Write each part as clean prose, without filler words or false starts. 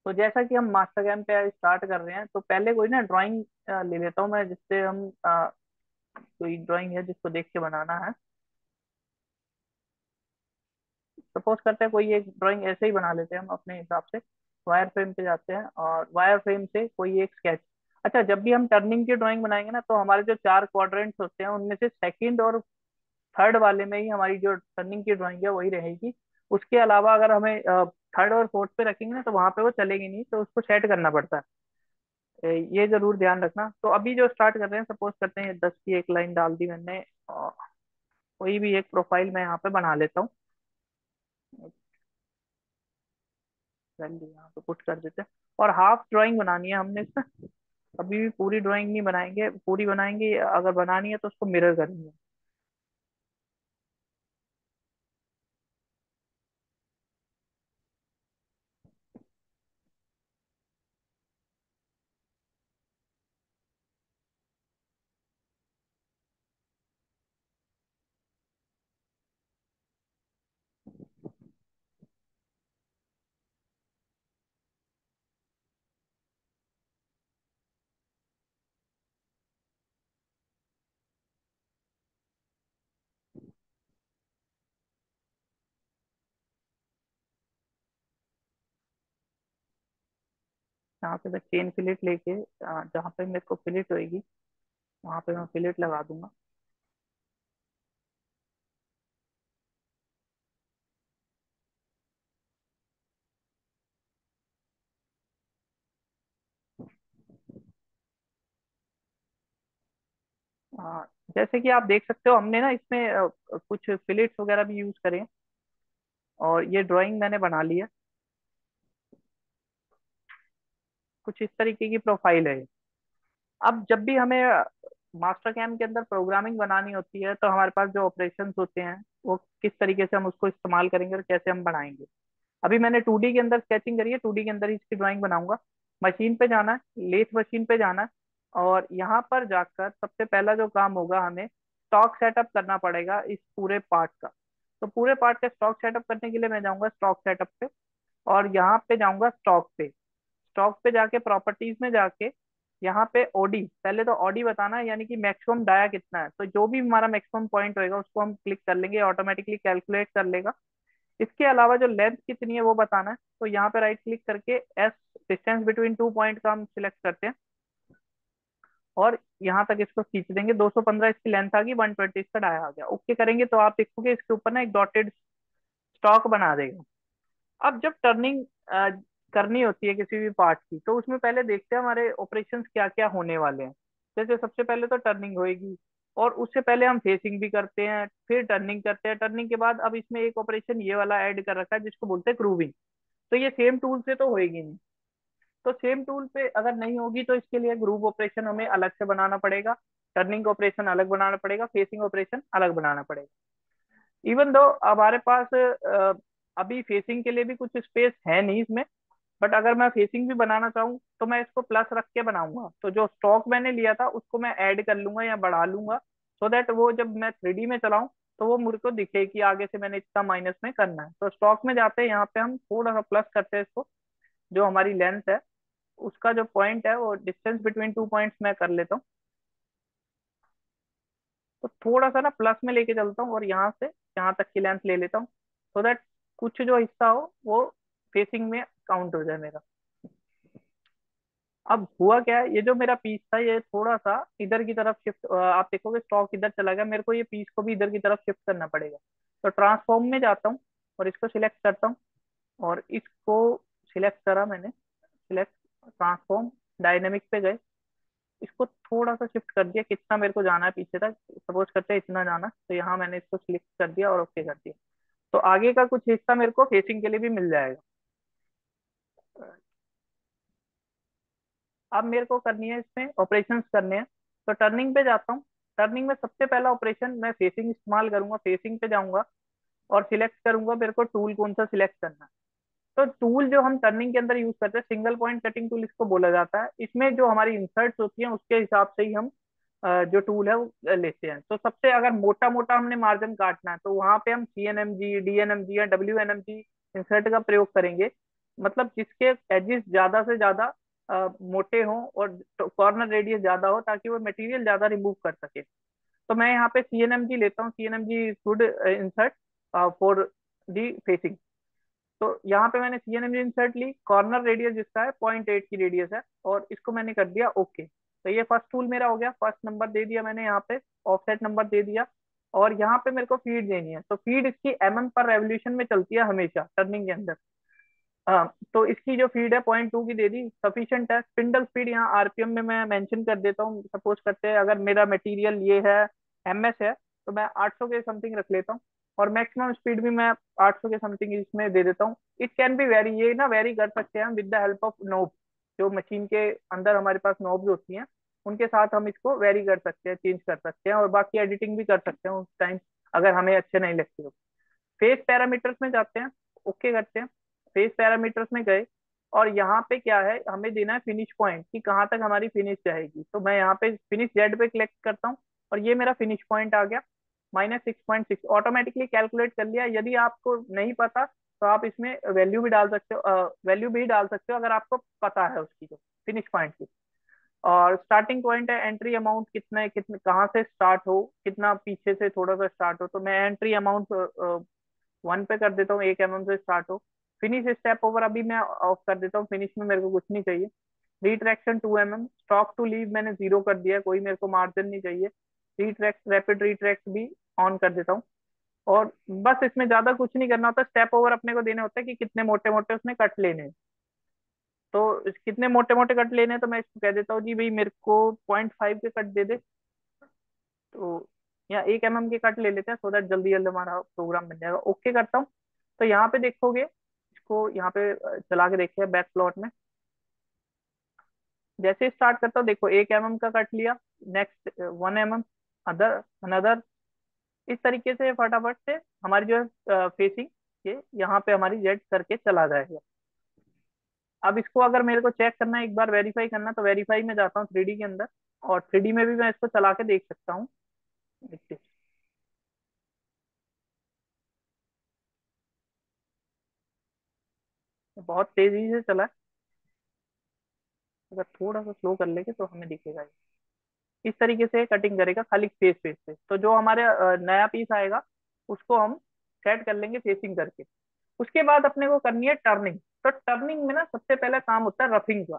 तो जैसा कि हम मास्टर कैम पे स्टार्ट कर रहे हैं, तो पहले कोई ना ड्राइंग ले लेता हूँ मैं, जिससे हम कोई ड्राइंग है जिसको देख के बनाना है। सपोज करते हैं कोई एक ड्राइंग ऐसे ही बना लेते हैं हम अपने हिसाब से। वायर फ्रेम पे जाते हैं और वायर फ्रेम से कोई एक स्केच। अच्छा, जब भी हम टर्निंग की ड्राइंग बनाएंगे ना, तो हमारे जो चार क्वाड्रेंट्स होते हैं उनमें से सेकंड और थर्ड वाले में ही हमारी जो टर्निंग की ड्राइंग है वही रहेगी। उसके अलावा अगर हमें थर्ड और फोर्थ पे रखेंगे ना, तो वहां पे वो चलेगी नहीं, तो उसको सेट करना पड़ता है। ये जरूर ध्यान रखना। तो अभी जो स्टार्ट कर रहे हैं, सपोज करते हैं 10 की एक लाइन डाल दी मैंने, और कोई भी एक प्रोफाइल मैं यहाँ पे बना लेता हूँ। वैल्यू यहाँ पे पुट कर देते हैं। और हाफ ड्राइंग बनानी है हमने इसमें। अभी भी पूरी ड्राइंग नहीं बनाएंगे, पूरी बनाएंगे अगर बनानी है तो उसको मिरर करेंगे। यहाँ पे मैं चेन फिलेट लेके जहाँ पे मेरे को फिलेट होएगी वहां पे मैं फिलेट लगा दूंगा। जैसे कि आप देख सकते हो, हमने ना इसमें कुछ फिलेट्स वगैरह भी यूज करें। और ये ड्राइंग मैंने बना ली है। कुछ इस तरीके की प्रोफाइल है। अब जब भी हमें मास्टर कैम के अंदर प्रोग्रामिंग बनानी होती है, तो हमारे पास जो ऑपरेशंस होते हैं वो किस तरीके से हम उसको इस्तेमाल करेंगे और कैसे हम बनाएंगे। अभी मैंने 2D के अंदर स्केचिंग करी है, 2D के अंदर ही इसकी ड्राइंग बनाऊंगा। मशीन पे जाना है, लेथ मशीन पे जाना है। और यहाँ पर जाकर सबसे पहला जो काम होगा, हमें स्टॉक सेटअप करना पड़ेगा इस पूरे पार्ट का। तो पूरे पार्ट का स्टॉक सेटअप करने के लिए मैं जाऊंगा स्टॉक सेटअप पे। और यहाँ पे जाऊंगा स्टॉक पे। स्टॉक पे जाके प्रॉपर्टीज में जाके यहाँ पे ओडी, पहले तो ओडी बताना है, यानी कि मैक्सिमम डाया कितना है। तो जो भी हमारा मैक्सिमम पॉइंट होएगा उसको हम क्लिक कर लेंगे, ऑटोमेटिकली कैलकुलेट कर लेगा। इसके अलावा जो लेंथ कितनी है वो बताना है, तो यहाँ पे राइट क्लिक करके S, distance between two point का हम सिलेक्ट करते हैं। और यहाँ तक इसको खींच देंगे। 215 इसकी लेंथ आ गई, 120 इसका डाया आ गया। ओके करेंगे तो आप देखोगे इसके ऊपर ना एक डॉटेड स्टॉक बना देगा। अब जब टर्निंग करनी होती है किसी भी पार्ट की, तो उसमें पहले देखते हैं हमारे ऑपरेशंस क्या क्या होने वाले हैं। जैसे सबसे पहले तो टर्निंग होएगी, और उससे पहले हम फेसिंग भी करते हैं, फिर टर्निंग करते हैं। टर्निंग के बाद अब इसमें एक ऑपरेशन ये वाला ऐड कर रखा है जिसको बोलते हैं ग्रूविंग। तो ये सेम टूल से तो होएगी नहीं। तो सेम टूल पे अगर नहीं होगी, तो इसके लिए ग्रुप ऑपरेशन हमें अलग से बनाना पड़ेगा। टर्निंग ऑपरेशन अलग बनाना पड़ेगा, फेसिंग ऑपरेशन अलग बनाना पड़ेगा। इवन दो हमारे पास अभी फेसिंग के लिए भी कुछ स्पेस है नहीं इसमें। बट अगर मैं फेसिंग भी बनाना चाहूँ तो मैं इसको प्लस रख के बनाऊंगा। तो जो स्टॉक मैंने लिया था उसको मैं ऐड कर लूंगा या बढ़ा लूंगा, सो दैट वो जब मैं 3D में चलाऊं तो वो मुझे को दिखे कि आगे से मैंने इतना माइनस में करना है। तो स्टॉक में जाते हैं, यहाँ पे हम थोड़ा सा प्लस करते हैं इसको। जो हमारी लेंथ है उसका जो पॉइंट है वो डिस्टेंस बिटवीन टू पॉइंट्स मैं कर लेता हूँ। तो थोड़ा सा ना प्लस में लेके चलता हूँ और यहाँ से यहाँ तक की लेंथ ले लेता हूँ, सो दैट कुछ जो हिस्सा हो वो फेसिंग में काउंट हो जाए मेरा। अब हुआ क्या है, ये जो मेरा पीस था ये थोड़ा सा इधर की तरफ शिफ्ट, आप देखोगे स्टॉक इधर चला गया, मेरे को ये पीस को भी इधर की तरफ शिफ्ट करना पड़ेगा। तो ट्रांसफॉर्म में जाता हूँ और इसको सिलेक्ट करता हूँ। और इसको सिलेक्ट करा मैंने, सिलेक्ट, ट्रांसफॉर्म, डायनेमिक पे गए। इसको थोड़ा सा शिफ्ट कर दिया, कितना मेरे को जाना है पीछे तक, सपोज करते हैं इतना जाना, तो यहाँ मैंने इसको सिलेक्ट कर दिया और ओके कर दिया। तो आगे का कुछ हिस्सा मेरे को फेसिंग के लिए भी मिल जाएगा। अब मेरे को करनी है इसमें ऑपरेशंस करने हैं। तो टर्निंग पे जाता हूँ। टर्निंग में सबसे पहला ऑपरेशन मैं फेसिंग इस्तेमाल करूंगा। फेसिंग पे जाऊंगा और सिलेक्ट करूंगा मेरे को टूल कौन सा सिलेक्ट करना है। तो टूल जो हम टर्निंग के अंदर यूज करते हैं, सिंगल पॉइंट कटिंग टूल इसको बोला जाता है। इसमें जो हमारी इंसर्ट्स होती हैं उसके हिसाब से ही हम जो टूल है वो लेते हैं। तो सबसे अगर मोटा मोटा हमने मार्जिन काटना है, तो वहां पे हम CNMG, DNMG या WNMG इंसर्ट का प्रयोग करेंगे। मतलब जिसके एजेस ज्यादा से ज्यादा मोटे हों और कॉर्नर रेडियस ज्यादा हो, ताकि वो मटेरियल ज्यादा रिमूव कर सके। तो मैं यहाँ पे CNMG लेता हूँ, CNMG should insert for the facing. तो यहाँ पे मैंने CNMG इंसर्ट ली, कॉर्नर रेडियस जिसका है 0.8 की रेडियस है, और इसको मैंने कर दिया ओके। तो ये फर्स्ट टूल मेरा हो गया, फर्स्ट नंबर दे दिया मैंने यहाँ पे, ऑफसेट नंबर दे दिया। और यहाँ पे मेरे को फीड देनी है, तो फीड इसकी पर रेवोल्यूशन में चलती है हमेशा टर्निंग के अंदर। तो इसकी जो फीड है 0.2 की दे दी, सफिशिएंट है। स्पिंडल स्पीड यहाँ RPM में मैं मेंशन कर देता हूँ। सपोज करते हैं अगर मेरा मटेरियल ये है MS है, तो मैं 800 के समथिंग रख लेता हूँ। और मैक्सिमम स्पीड भी मैं 800 के समथिंग इसमें दे देता हूँ। इट कैन बी वेरी, ये ना वेरी कर सकते हैं हम with the help of knob. जो मशीन के अंदर हमारे पास नोब्स होती हैं, उनके साथ हम इसको वेरी कर सकते हैं, चेंज कर सकते हैं, और बाकी एडिटिंग भी कर सकते हैं उस टाइम, अगर हमें अच्छे नहीं लगते हो। फेस पैरामीटर्स में जाते हैं, ओके करते हैं। फेस पैरामीटर्स में गए, और यहाँ पे क्या है, हमें देना है फिनिश पॉइंट कि कहाँ तक हमारी फिनिश जाएगी। तो मैं यहाँ पे फिनिश जेड पे क्लिक करता हूँ, और ये मेरा फिनिश पॉइंट आ गया -6.6। ऑटोमेटिकली कैलकुलेट कर लिया। यदि आपको नहीं पता तो आप इसमें वैल्यू भी डाल सकते हो, वैल्यू भी डाल सकते हो अगर आपको पता है उसकी, जो फिनिश पॉइंट की। और स्टार्टिंग पॉइंट है, एंट्री अमाउंट कितना है, कितने कहाँ से स्टार्ट हो, कितना पीछे से थोड़ा सा स्टार्ट हो। तो मैं एंट्री अमाउंट 1 पे कर देता हूँ, 1 mm से स्टार्ट हो। फिनिश स्टेप ओवर अभी मैं ऑफ कर देता हूँ, फिनिश में मेरे को कुछ नहीं चाहिए। Retraction 2 mm, stock to leave मैंने 0 कर दिया, कोई मेरे को मार्जिन नहीं चाहिए। रिट्रैक्ट, रैपिड रिट्रैक्ट भी ऑन कर देता हूँ। और बस इसमें ज्यादा कुछ नहीं करना होता। स्टेप ओवर अपने को देने होता है कि कितने मोटे मोटे उसने कट लेने हैं। तो कितने मोटे मोटे कट लेने हैं, तो मैं इसको कह देता हूँ जी भाई मेरे को 0.5 के कट दे दे। तो या 1 mm के कट ले लेते हैं, सो दैट जल्दी जल्दी हमारा प्रोग्राम बन जाएगा। ओके करता हूँ। तो यहाँ पे देखोगे, इसको यहाँ पे चला के देखिए बैक प्लॉट में। जैसे स्टार्ट करता हूँ, देखो 1 mm का कट लिया, नेक्स्ट 1 mm, अदर अनदर। इस तरीके से फटाफट से हमारी जो है फेसिंग ये यहाँ पे हमारी जेड करके चला जाएगा। अब इसको अगर मेरे को चेक करना है, एक बार वेरीफाई करना, तो वेरीफाई में जाता हूँ 3D के अंदर, और 3D में भी मैं इसको चला के देख सकता हूँ। देखते, बहुत तेजी से चला है। अगर थोड़ा सा स्लो कर लेंगे तो हमें दिखेगा। इस तरीके से कटिंग करेगा खाली फेस फेस पे। तो जो हमारे नया पीस आएगा, उसको हम सेट कर लेंगे फेसिंग करके। उसके बाद अपने को करनी है टर्निंग। तो टर्निंग में ना सबसे पहला काम होता है रफिंग का।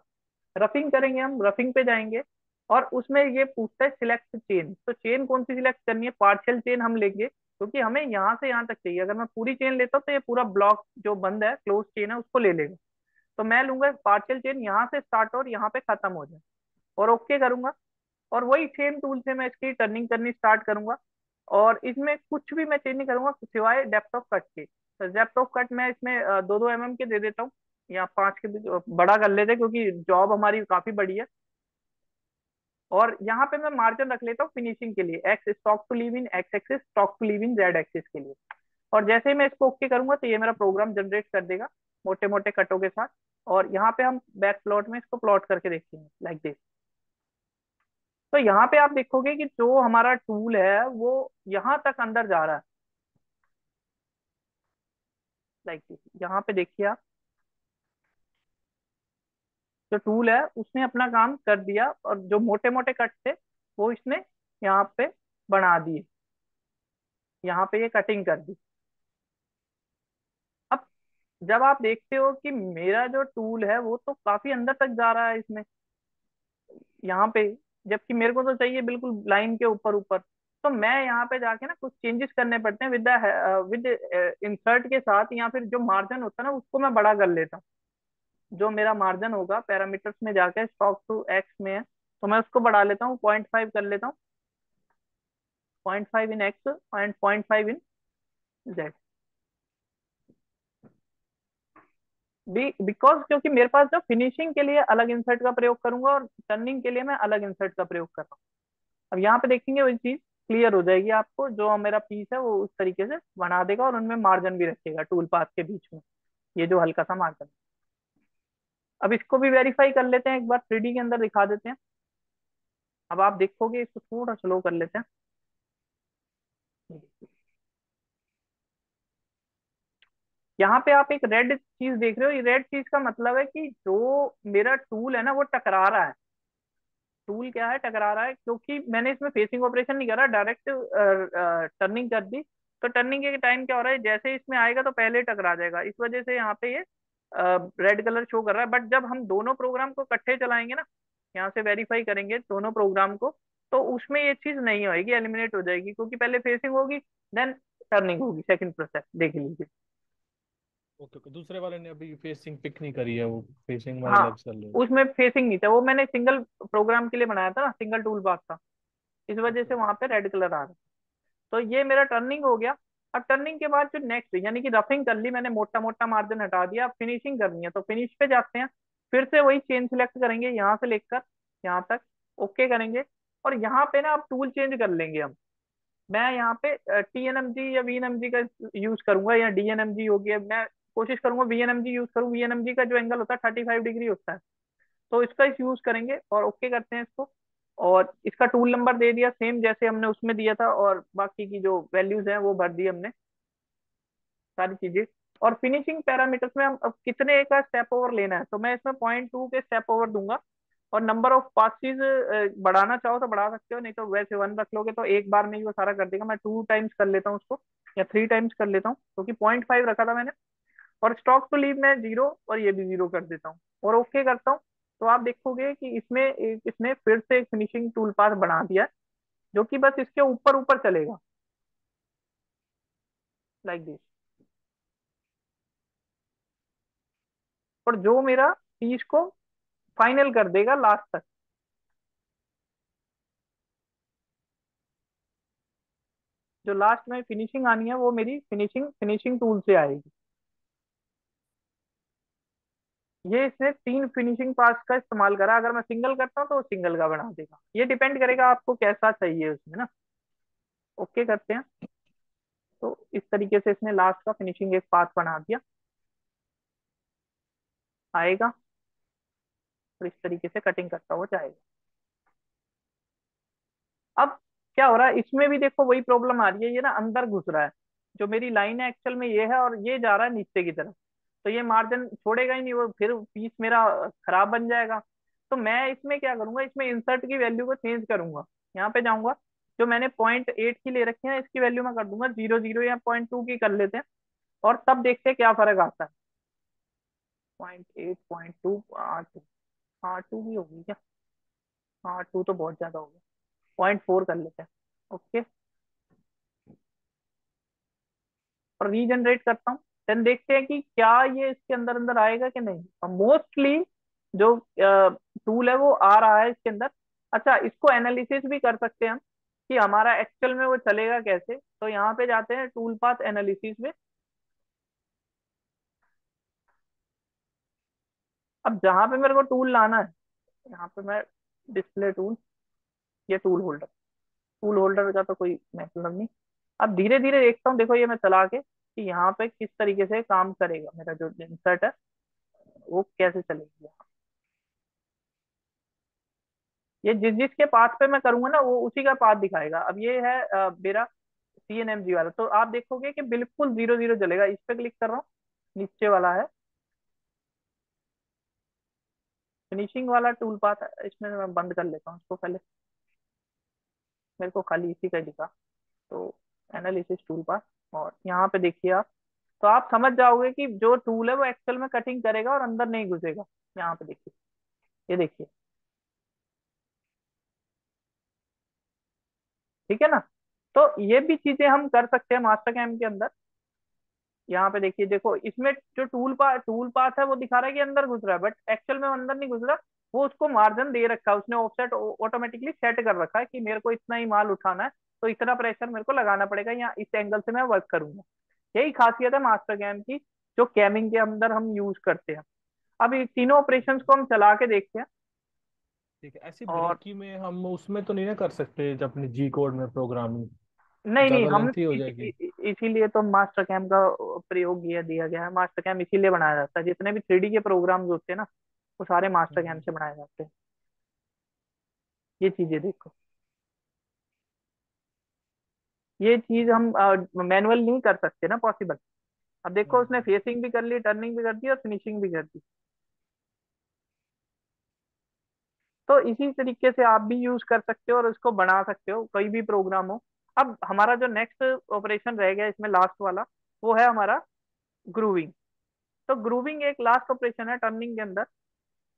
रफिंग करेंगे हम, रफिंग पे जाएंगे, और उसमें ये पूछता है सिलेक्ट चेन। तो चेन कौन सी सिलेक्ट करनी है, पार्शियल चेन हम लेंगे, क्योंकि हमें यहाँ से यहाँ तक चाहिए। अगर मैं पूरी चेन लेता हूँ तो ये पूरा ब्लॉक जो बंद है, क्लोज चेन है, उसको ले लेगा। तो मैं लूंगा पार्शियल चेन, यहाँ से स्टार्ट और यहाँ पे खत्म हो जाए, और ओके करूंगा। और वही सेम टूल से मैं इसकी टर्निंग करनी स्टार्ट करूंगा। और इसमें कुछ भी मैं चेंज नहीं करूंगा सिवाय डेप्थ ऑफ कट के। तो डेप्थ ऑफ कट मैं इसमें 2-2 mm के दे देता हूँ, या 5 के भी बड़ा कर लेते हैं, क्योंकि जॉब हमारी काफी बड़ी है। और यहाँ पे मैं मार्जिन रख लेता हूँ फिनिशिंग के लिए, X stock to leave in X axis, stock to leave in Z axis के लिए। और जैसे ही मैं इसको ओके करूंगा, तो ये मेरा प्रोग्राम जनरेट कर देगा मोटे मोटे कटों के साथ। और यहाँ पे हम बैक प्लॉट में इसको प्लॉट करके देखेंगे लाइक दिस। तो यहाँ पे आप देखोगे कि जो हमारा टूल है वो यहाँ तक अंदर जा रहा है, लाइक यहाँ पे देखिए आप, जो टूल है उसने अपना काम कर दिया, और जो मोटे मोटे कट थे वो इसने यहाँ पे बना दिए, यहाँ पे ये कटिंग कर दी। अब जब आप देखते हो कि मेरा जो टूल है वो तो काफी अंदर तक जा रहा है इसमें, यहाँ पे, जबकि मेरे को तो चाहिए बिल्कुल लाइन के ऊपर ऊपर। तो मैं यहाँ पे जाके ना कुछ चेंजेस करने पड़ते हैं विद इंसर्ट के साथ, या फिर जो मार्जिन होता है ना उसको मैं बड़ा कर लेता हूँ। जो मेरा मार्जिन होगा पैरामीटर्स में जाके स्टॉक टू एक्स में है, तो मैं उसको बढ़ा लेता हूँ, 0.5 कर लेता हूँ। 0.5 in x and 0.5 in z. Because क्योंकि मेरे पास जो फिनिशिंग के लिए अलग इंसर्ट का प्रयोग करूंगा, और टर्निंग के लिए मैं अलग इंसर्ट का प्रयोग कर रहा हूँ। अब यहाँ पे देखेंगे वही चीज क्लियर हो जाएगी आपको। जो मेरा पीस है वो उस तरीके से बना देगा, और उनमें मार्जिन भी रखेगा टूल पाथ के बीच में, ये जो हल्का सा मार्जिन। अब इसको भी वेरीफाई कर लेते हैं, एक बार 3D के अंदर दिखा देते हैं। अब आप देखोगे, इसको थोड़ा स्लो कर लेते हैं। यहाँ पे आप एक रेड चीज देख रहे हो, ये रेड चीज का मतलब है कि जो मेरा टूल है ना वो टकरा रहा है। टूल क्या है, टकरा रहा है, क्योंकि मैंने इसमें फेसिंग ऑपरेशन नहीं करा, डायरेक्ट टर्निंग कर दी। तो टर्निंग के टाइम क्या हो रहा है, जैसे ही इसमें आएगा तो पहले ही टकरा जाएगा, इस वजह से यहाँ पे ये रेड कलर शो कर रहा है। बट जब हम दोनों प्रोग्राम को इकट्ठे चलाएंगे ना, यहाँ से वेरीफाई करेंगे दोनों प्रोग्राम को, तो उसमें ये चीज नहीं होगी, एलिमिनेट हो जाएगी, क्योंकि पहले फेसिंग होगी, देन टर्निंग होगी, सेकंड प्रोसेस देख लीजिए। ओके ओके, दूसरे वाले ने अभी फेसिंग पिक नहीं करी है, वो फेसिंग हमारी हाँ, अलग चल रही उसमें फेसिंग नहीं था, वो मैंने सिंगल प्रोग्राम के लिए बनाया था ना, सिंगल टूल बॉक्स था, इस है। वजह ओके से ओके। वहां पे रेड कलर आ रहा है। तो ये मेरा टर्निंग हो गया। अब टर्निंग के बाद जो नेक्स्ट, यानी कि रफिंग कर ली मैंने, मोटा मोटा मार्जिन हटा दिया, अब फिनिशिंग करनी है, तो फिनिश पे जाते हैं। फिर से वही चेन सिलेक्ट करेंगे, यहाँ से लेकर यहाँ तक, ओके करेंगे। और यहाँ पे ना अब टूल चेंज कर लेंगे हम। मैं यहाँ पे TNMG या VNMG का यूज करूंगा, या DNMG हो गया, मैं कोशिश करूंगा VNMG यूज करूँ। VNMG का जो एंगल होता है 35 डिग्री होता है, तो इसका इस यूज करेंगे और ओके करते हैं इसको। और इसका टूल नंबर दे दिया सेम जैसे हमने उसमें दिया था, और बाकी की जो वैल्यूज हैं वो भर दी हमने, सारी चीजें। और फिनिशिंग पैरामीटर्स में हम अब कितने का स्टेप ओवर लेना है, तो मैं इसमें 0.2 के स्टेप ओवर दूंगा। और नंबर ऑफ पासिस बढ़ाना चाहो तो बढ़ा सकते हो, नहीं तो वैसे 1 रख लोगे तो एक बार में ही वो सारा कर देगा। मैं 2 टाइम्स कर लेता हूँ उसको, या 3 टाइम्स कर लेता हूँ, क्योंकि 0.5 रखा था मैंने। और स्टॉक टू लीव मैं 0 और ये भी 0 कर देता हूँ, और ओके करता हूँ। तो आप देखोगे कि इसने फिर से एक फिनिशिंग टूल पाथ बना दिया है, जो कि बस इसके ऊपर ऊपर चलेगा, लाइक दिस। और जो मेरा पीस को फाइनल कर देगा लास्ट तक, जो लास्ट में फिनिशिंग आनी है वो मेरी फिनिशिंग फिनिशिंग टूल से आएगी। ये इसने 3 फिनिशिंग पास का इस्तेमाल करा, अगर मैं सिंगल करता हूँ तो सिंगल का बना देगा, ये डिपेंड करेगा आपको कैसा चाहिए उसमें ना। ओके करते हैं। तो इस तरीके से इसने लास्ट का फिनिशिंग एक पास बना दिया, आएगा, और इस तरीके से कटिंग करता हुआ जाएगा। अब क्या हो रहा है, इसमें भी देखो वही प्रॉब्लम आ रही है, ये ना अंदर घुस रहा है। जो मेरी लाइन है एक्चुअल में ये है, और ये जा रहा है नीचे की तरफ, तो ये मार्जिन छोड़ेगा ही नहीं, वो फिर पीस मेरा खराब बन जाएगा। तो मैं इसमें क्या करूंगा, इसमें इंसर्ट की वैल्यू को चेंज करूंगा। यहाँ पे जाऊंगा, जो मैंने 0.8 की ले रखी है इसकी वैल्यू मैं कर दूंगा 0.0, या 0.2 की कर लेते हैं, और तब देखते हैं क्या फर्क आता है। 0.8, 0.2, हाँ 2, हाँ 2 भी होगी क्या, हाँ 2 तो बहुत ज्यादा हो गया, 0.4 कर लेते हैं। ओके, और रीजनरेट करता हूँ, देन देखते हैं कि क्या ये इसके अंदर अंदर आएगा कि नहीं। मोस्टली जो टूल है वो आ रहा है इसके अंदर। अच्छा, इसको एनालिसिस भी कर सकते हैं हम, कि हमारा एक्चुअल में वो चलेगा कैसे। तो यहाँ पे जाते हैं टूल पाथ एनालिसिस में। अब जहां पे मेरे को टूल लाना है, यहाँ पे मैं डिस्प्ले टूल, ये टूल होल्डर का तो कोई मतलब नहीं। अब धीरे धीरे देखता हूँ, देखो ये मैं चला के कि यहाँ पे किस तरीके से काम करेगा मेरा जो इंसर्ट है, वो कैसे चलेगी। ये जिस जिसके पाथ पे मैं करूंगा ना वो उसी का पाथ दिखाएगा। अब ये है मेरा CNMG वाला, तो आप देखोगे कि बिल्कुल 0 0 चलेगा। इस पे क्लिक कर रहा हूँ, नीचे वाला है फिनिशिंग वाला टूल पाथ, इसमें मैं बंद कर लेता हूँ इसको पहले, मेरे को खाली इसी का ही दिखा। तो एनालिसिस टूल पाथ, और यहाँ पे देखिए आप, तो आप समझ जाओगे कि जो टूल है वो एक्चुअल में कटिंग करेगा और अंदर नहीं घुसेगा। यहाँ पे देखिए, ये देखिए, ठीक है ना। तो ये भी चीजें हम कर सकते हैं मास्टर कैम के अंदर। यहाँ पे देखिए, देखो इसमें जो टूल पाथ है वो दिखा रहा है कि अंदर घुस रहा है, बट एक्चुअल में वो अंदर नहीं घुस रहा। वो उसको मार्जिन दे रखा है उसने, ऑफसेट ऑटोमेटिकली सेट कर रखा है कि मेरे को इतना ही माल उठाना है, तो इतना प्रेशर मेरे को लगाना पड़ेगा, या इस एंगल से मैं वर्क करूंगा। यही खासियत है मास्टर कैम की, जो कैमिंग के अंदर हम यूज करते हैं। अब ये तीनों ऑपरेशंस को हम चला के देखते हैं। ठीक है, ऐसी और बारीकी में हम उसमें तो नहीं ना कर सकते जब अपने जी कोड में प्रोग्रामिंग, नहीं नहीं, ज्यादा हम लेंथी हो जाएगी। इसीलिए तो मास्टर कैम का प्रयोग किया दिया गया है। मास्टर कैम इसीलिए बनाया जाता है, जितने भी 3D के प्रोग्राम्स होते हैं ना, वो सारे मास्टर कैम हम्म। से बनाए जाते हैं। ये चीजें देखो, ये चीज हम मैनुअल नहीं कर सकते ना, पॉसिबल। अब देखो उसने फेसिंग भी कर ली, टर्निंग भी कर दी और फिनिशिंग भी कर दी। तो इसी तरीके से आप भी यूज कर सकते हो और उसको बना सकते हो, कोई भी प्रोग्राम हो। अब हमारा जो नेक्स्ट ऑपरेशन रह गया इसमें लास्ट वाला, वो है हमारा ग्रूविंग। तो ग्रूविंग एक लास्ट ऑपरेशन है टर्निंग के अंदर।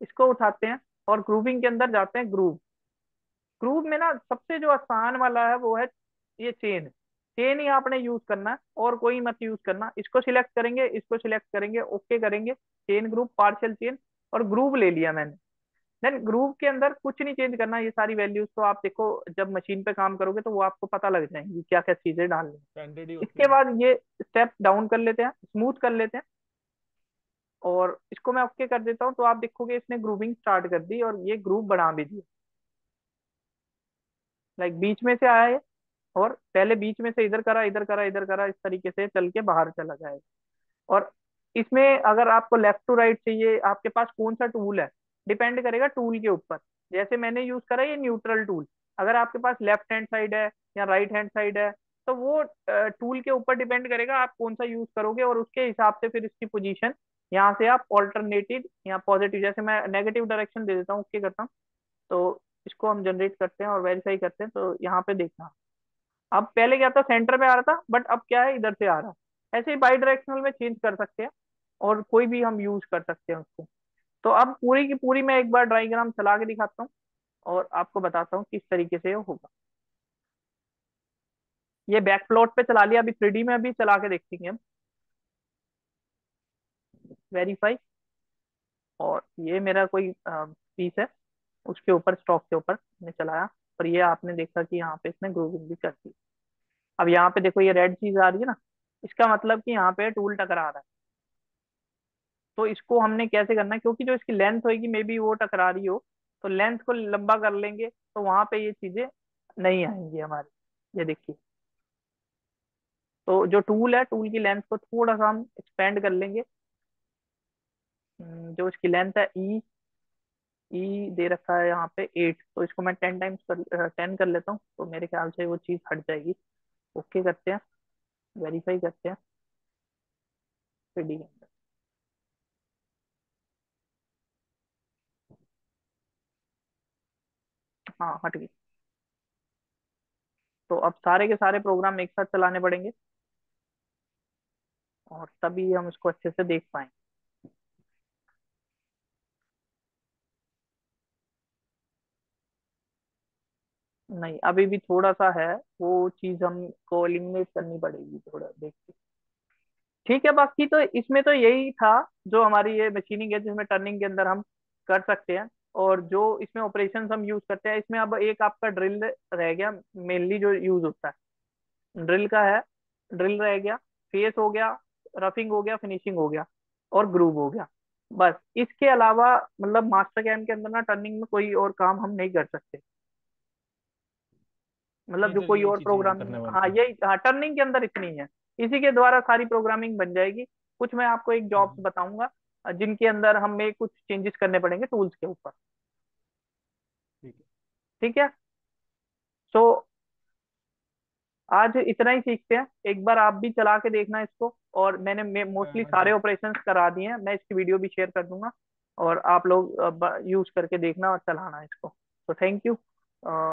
इसको उठाते हैं और ग्रूविंग के अंदर जाते हैं ग्रूव। ग्रूव में ना सबसे जो आसान वाला है वो है ये चेन। चेन ही आपने यूज करना है और कोई मत यूज करना। इसको सिलेक्ट करेंगे, इसको सिलेक्ट करेंगे, ओके करेंगे, चेन ग्रुप पार्शियल चेन, और ग्रूव ले लिया मैंने। देन ग्रुप के अंदर कुछ नहीं चेंज करना, ये सारी वैल्यूज तो आप देखो जब मशीन पे काम करोगे तो वो आपको पता लग जाएंगी क्या क्या चीजें डालनी है। स्टैंडर्ड ही होती इसके है। बाद ये स्टेप डाउन कर लेते हैं, स्मूथ कर लेते हैं, और इसको मैं ओके कर देता हूँ। तो आप देखोगे इसने ग्रूविंग स्टार्ट कर दी और ये ग्रूव बना भी दिया। लाइक बीच में से आया है, और पहले बीच में से इधर करा, इधर करा, इधर करा, इस तरीके से चल के बाहर चला जाएगा। और इसमें अगर आपको लेफ्ट टू राइट चाहिए, आपके पास कौन सा टूल है डिपेंड करेगा टूल के ऊपर। जैसे मैंने यूज करा ये न्यूट्रल टूल। अगर आपके पास लेफ्ट हैंड साइड है या राइट हैंड साइड है, तो वो टूल के ऊपर डिपेंड करेगा आप कौन सा यूज करोगे, और उसके हिसाब से फिर इसकी पोजीशन यहाँ से आप ऑल्टरनेटिव या पॉजिटिव, जैसे मैं नेगेटिव डायरेक्शन दे देता हूँ, ओके करता हूँ। तो इसको हम जनरेट करते हैं और वेरीफाई करते हैं। तो यहाँ पे देखना, अब पहले क्या था सेंटर में आ रहा था, बट अब क्या है इधर से आ रहा है। ऐसे ही बाई डायरेक्शनल में चेंज कर सकते हैं और कोई भी हम यूज कर सकते हैं उसको। तो अब पूरी की पूरी मैं एक बार डायग्राम चला के दिखाता हूँ और आपको बताता हूँ किस तरीके से ये होगा। ये बैक प्लॉट पे चला लिया, अभी 3D में अभी चला के देखेंगे हम। वेरीफाई, और ये मेरा कोई पीस है, उसके ऊपर स्टॉक के ऊपर मैंने चलाया, और ये आपने देखा कि यहाँ पे इसने ग्रूविंग भी कर दी। अब यहाँ पे देखो ये रेड चीज आ रही है ना, इसका मतलब कि यहाँ पे टूल टकरा रहा है। तो इसको हमने कैसे करना है, क्योंकि जो इसकी लेंथ होगी मे बी वो टकरा रही हो, तो लेंथ को लंबा कर लेंगे तो वहां पे ये चीजें नहीं आएंगी हमारी। ये देखिए, तो जो टूल है टूल की लेंथ को थोड़ा सा हम एक्सपेंड कर लेंगे। जो इसकी लेंथ है ई, ई दे रखा है यहाँ पे 8, तो इसको मैं 10 टाइम्स कर 10 कर लेता हूँ, तो मेरे ख्याल से वो चीज हट जाएगी। ओके करते हैं, वेरीफाई करते हैं, फिर डी के अंदर। हाँ हट गई। तो अब सारे के सारे प्रोग्राम एक साथ चलाने पड़ेंगे और तभी हम इसको अच्छे से देख पाएंगे। नहीं, अभी भी थोड़ा सा है, वो चीज हमको एलिमिनेट करनी पड़ेगी थोड़ा देख के। ठीक है, बाकी तो इसमें तो यही था जो हमारी ये मशीनिंग है जिसमें टर्निंग के अंदर हम कर सकते हैं। और जो इसमें ऑपरेशंस हम यूज करते हैं, इसमें अब एक आपका ड्रिल रह गया मेनली जो यूज होता है ड्रिल का है। ड्रिल रह गया, फेस हो गया, रफिंग हो गया, फिनिशिंग हो गया, और ग्रूव हो गया। बस इसके अलावा मतलब मास्टर कैम के अंदर ना टर्निंग में कोई और काम हम नहीं कर सकते। मतलब जो मेजर कोई यही और चीजें हैं प्रोग्रामिंग, करने हाँ वाली। यही, हाँ टर्निंग के अंदर इतनी है। इसी के द्वारा सारी प्रोग्रामिंग बन जाएगी। कुछ मैं आपको एक जॉब्स हम्म, बताऊंगा जिनके अंदर हमें कुछ चेंजेस करने पड़ेंगे टूल्स के ऊपर। ठीक है। ठीक है। सो आज इतना ही सीखते हैं, एक बार आप भी चला के देखना इसको। और मैंने मोस्टली हाँ सारे जी। ऑपरेशंस करा दिए हैं, मैं इसकी वीडियो भी शेयर कर दूंगा, और आप लोग यूज करके देखना और चलाना इसको। तो थैंक यू।